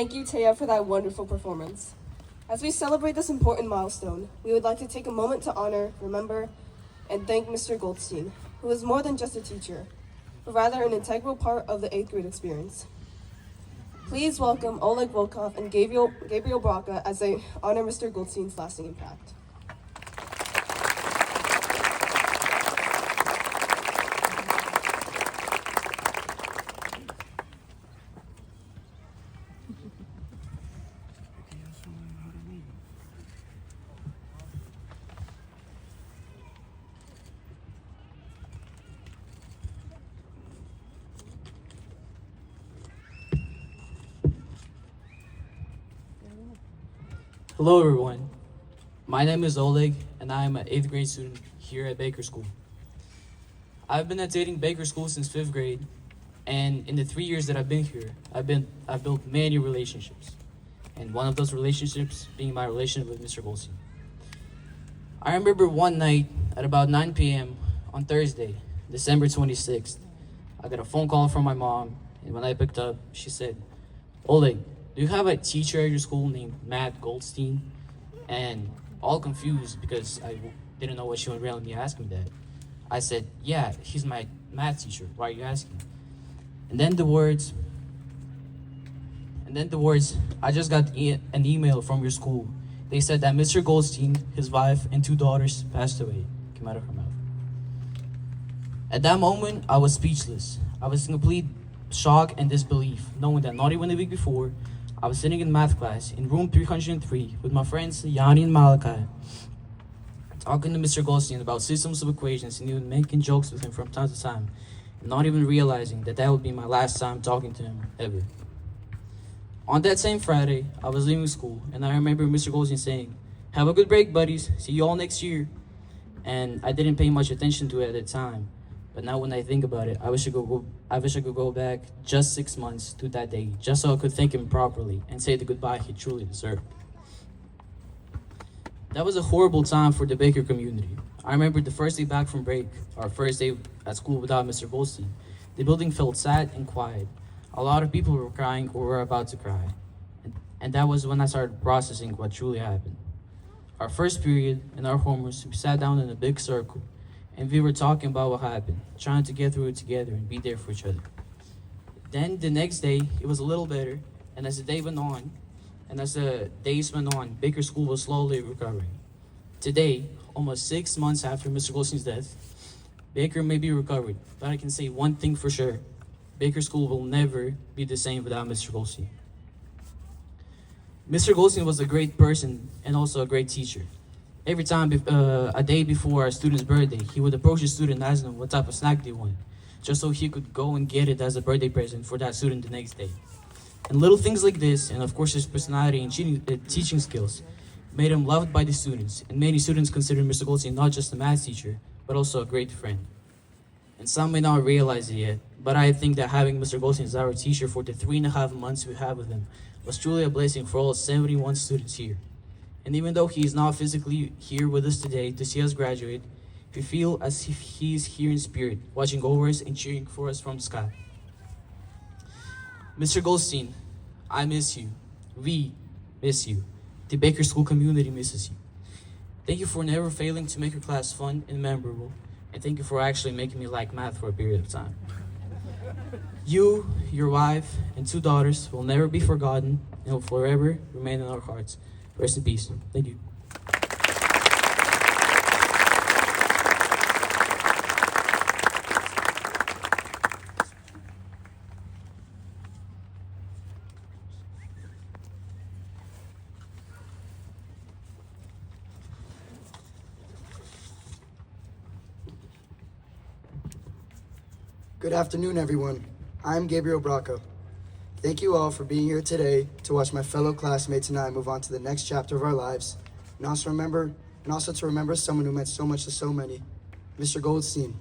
Thank you, Taya, for that wonderful performance. As we celebrate this important milestone, we would like to take a moment to honor, remember, and thank Mr. Goldstein, who is more than just a teacher, but rather an integral part of the 8th grade experience. Please welcome Oleg Volkov and Gabriel Braca as they honor Mr. Goldstein's lasting impact. Hello everyone, my name is Oleg and I am an 8th grade student here at Baker School. I've been attending Baker School since 5th grade, and in the 3 years that I've been here, I've built many relationships, and one of those relationships being my relationship with Mr. Goldstein. I remember one night at about 9 p.m. on Thursday, December 26th, I got a phone call from my mom, and when I picked up, she said, "Oleg, do you have a teacher at your school named Matt Goldstein?" And all confused because I didn't know what she would really be asking me that. I said, "Yeah, he's my math teacher. Why are you asking?" And then the words, "I just got an email from your school. They said that Mr. Goldstein, his wife, and 2 daughters passed away," came out of her mouth. At that moment, I was speechless. I was in complete shock and disbelief, knowing that not even a week before, I was sitting in math class in room 303 with my friends Yanni and Malachi, talking to Mr. Goldstein about systems of equations and even making jokes with him from time to time, and not even realizing that would be my last time talking to him ever. On that same Friday, I was leaving school, and I remember Mr. Goldstein saying, "Have a good break, buddies. See you all next year." And I didn't pay much attention to it at the time. But now when I think about it, I wish I could go back just 6 months to that day, just so I could thank him properly and say the goodbye he truly deserved. That was a horrible time for the Baker community. I remember the first day back from break, our first day at school without Mr. Goldstein. The building felt sad and quiet. A lot of people were crying or were about to cry. And that was when I started processing what truly happened. Our first period in our homeroom, we sat down in a big circle, and we were talking about what happened, trying to get through it together and be there for each other. Then the next day, it was a little better, and as the days went on, Baker School was slowly recovering. Today, almost 6 months after Mr. Goldstein's death, Baker may be recovered, but I can say one thing for sure: Baker School will never be the same without Mr. Goldstein. Mr. Goldstein was a great person and also a great teacher. Every time, a day before our student's birthday, he would approach the student and ask them what type of snack they want, just so he could go and get it as a birthday present for that student the next day. And little things like this, and of course his personality and teaching skills, made him loved by the students, and many students consider Mr. Goldstein not just a math teacher, but also a great friend. And some may not realize it yet, but I think that having Mr. Goldstein as our teacher for the 3.5 months we had with him was truly a blessing for all 71 students here. And even though he is not physically here with us today to see us graduate, we feel as if he is here in spirit, watching over us and cheering for us from the sky. Mr. Goldstein, I miss you. We miss you. The Baker School community misses you. Thank you for never failing to make your class fun and memorable, and thank you for actually making me like math for a period of time. You, your wife, and 2 daughters will never be forgotten and will forever remain in our hearts. Rest in peace. Thank you. Good afternoon, everyone. I'm Gabriel Braca. Thank you all for being here today to watch my fellow classmates and I move on to the next chapter of our lives, and also to remember someone who meant so much to so many, Mr. Goldstein.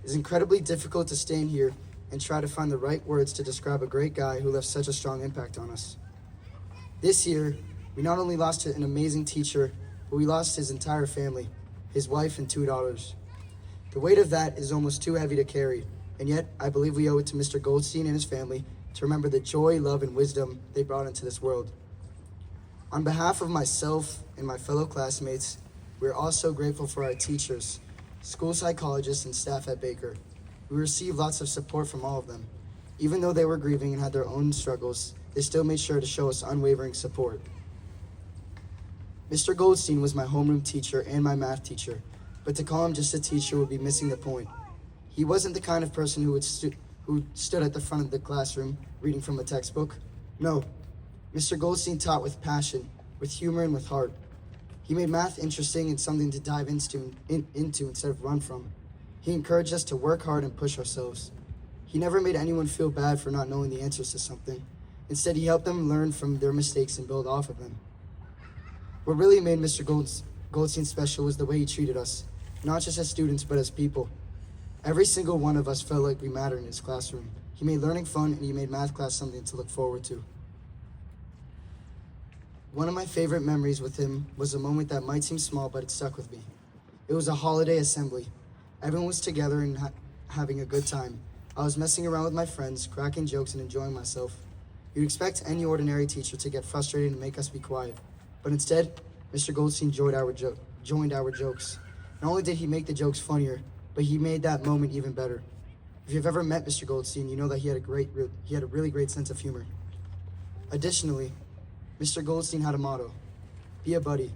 It is incredibly difficult to stand here and try to find the right words to describe a great guy who left such a strong impact on us. This year, we not only lost an amazing teacher, but we lost his entire family, his wife and 2 daughters. The weight of that is almost too heavy to carry, and yet I believe we owe it to Mr. Goldstein and his family to remember the joy, love, and wisdom they brought into this world. On behalf of myself and my fellow classmates, we are also grateful for our teachers, school psychologists, and staff at Baker. We received lots of support from all of them. Even though they were grieving and had their own struggles, they still made sure to show us unwavering support. Mr. Goldstein was my homeroom teacher and my math teacher, but to call him just a teacher would be missing the point. He wasn't the kind of person who stood at the front of the classroom reading from a textbook. No, Mr. Goldstein taught with passion, with humor, and with heart. He made math interesting and something to dive into instead of run from. He encouraged us to work hard and push ourselves. He never made anyone feel bad for not knowing the answers to something. Instead, he helped them learn from their mistakes and build off of them. What really made Mr. Goldstein special was the way he treated us, not just as students, but as people. Every single one of us felt like we mattered in his classroom. He made learning fun, and he made math class something to look forward to. One of my favorite memories with him was a moment that might seem small, but it stuck with me. It was a holiday assembly. Everyone was together and having a good time. I was messing around with my friends, cracking jokes, and enjoying myself. You'd expect any ordinary teacher to get frustrated and make us be quiet. But instead, Mr. Goldstein joined our jokes. Not only did he make the jokes funnier, but he made that moment even better. If you've ever met Mr. Goldstein, you know that he had a really great sense of humor. Additionally, Mr. Goldstein had a motto: be a buddy.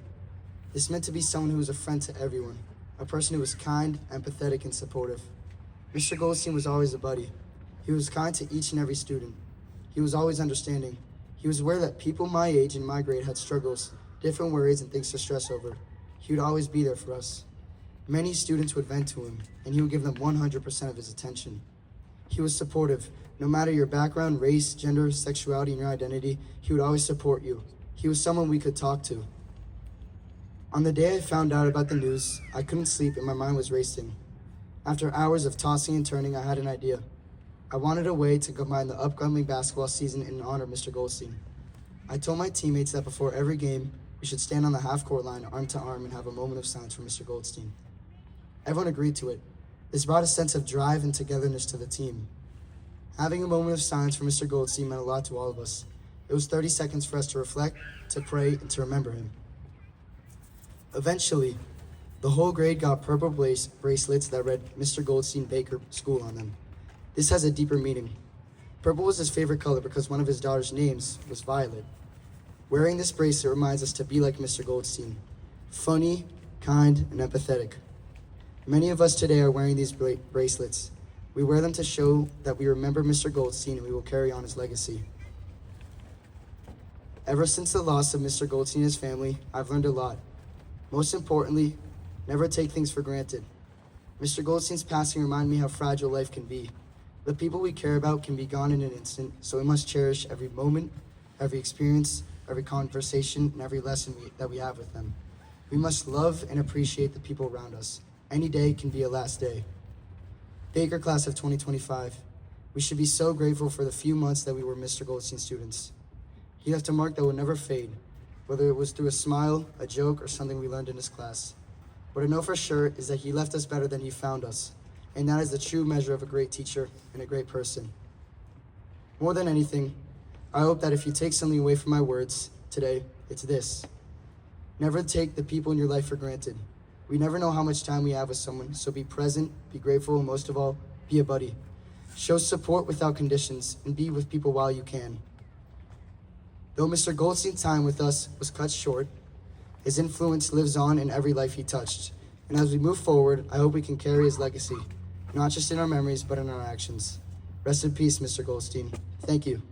This meant to be someone who was a friend to everyone, a person who was kind, empathetic, and supportive. Mr. Goldstein was always a buddy. He was kind to each and every student. He was always understanding. He was aware that people my age and my grade had struggles, different worries, and things to stress over. He would always be there for us. Many students would vent to him, and he would give them 100% of his attention. He was supportive. No matter your background, race, gender, sexuality, and your identity, he would always support you. He was someone we could talk to. On the day I found out about the news, I couldn't sleep and my mind was racing. After hours of tossing and turning, I had an idea. I wanted a way to combine the upcoming basketball season in honor of Mr. Goldstein. I told my teammates that before every game, we should stand on the half-court line, arm to arm, and have a moment of silence for Mr. Goldstein. Everyone agreed to it. This brought a sense of drive and togetherness to the team. Having a moment of silence for Mr. Goldstein meant a lot to all of us. It was 30 seconds for us to reflect, to pray, and to remember him. Eventually, the whole grade got purple bracelets that read Mr. Goldstein Baker School on them. This has a deeper meaning. Purple was his favorite color because one of his daughter's names was Violet. Wearing this bracelet reminds us to be like Mr. Goldstein, funny, kind, and empathetic. Many of us today are wearing these bracelets. We wear them to show that we remember Mr. Goldstein and we will carry on his legacy. Ever since the loss of Mr. Goldstein and his family, I've learned a lot. Most importantly, never take things for granted. Mr. Goldstein's passing reminded me how fragile life can be. The people we care about can be gone in an instant, so we must cherish every moment, every experience, every conversation, and every lesson that we have with them. We must love and appreciate the people around us. Any day can be a last day. Baker Class of 2025, we should be so grateful for the few months that we were Mr. Goldstein students. He left a mark that will never fade, whether it was through a smile, a joke, or something we learned in his class. What I know for sure is that he left us better than he found us, and that is the true measure of a great teacher and a great person. More than anything, I hope that if you take something away from my words today, it's this: never take the people in your life for granted. We never know how much time we have with someone, so be present, be grateful, and most of all, be a buddy. Show support without conditions, and be with people while you can. Though Mr. Goldstein's time with us was cut short, his influence lives on in every life he touched. And as we move forward, I hope we can carry his legacy, not just in our memories, but in our actions. Rest in peace, Mr. Goldstein. Thank you.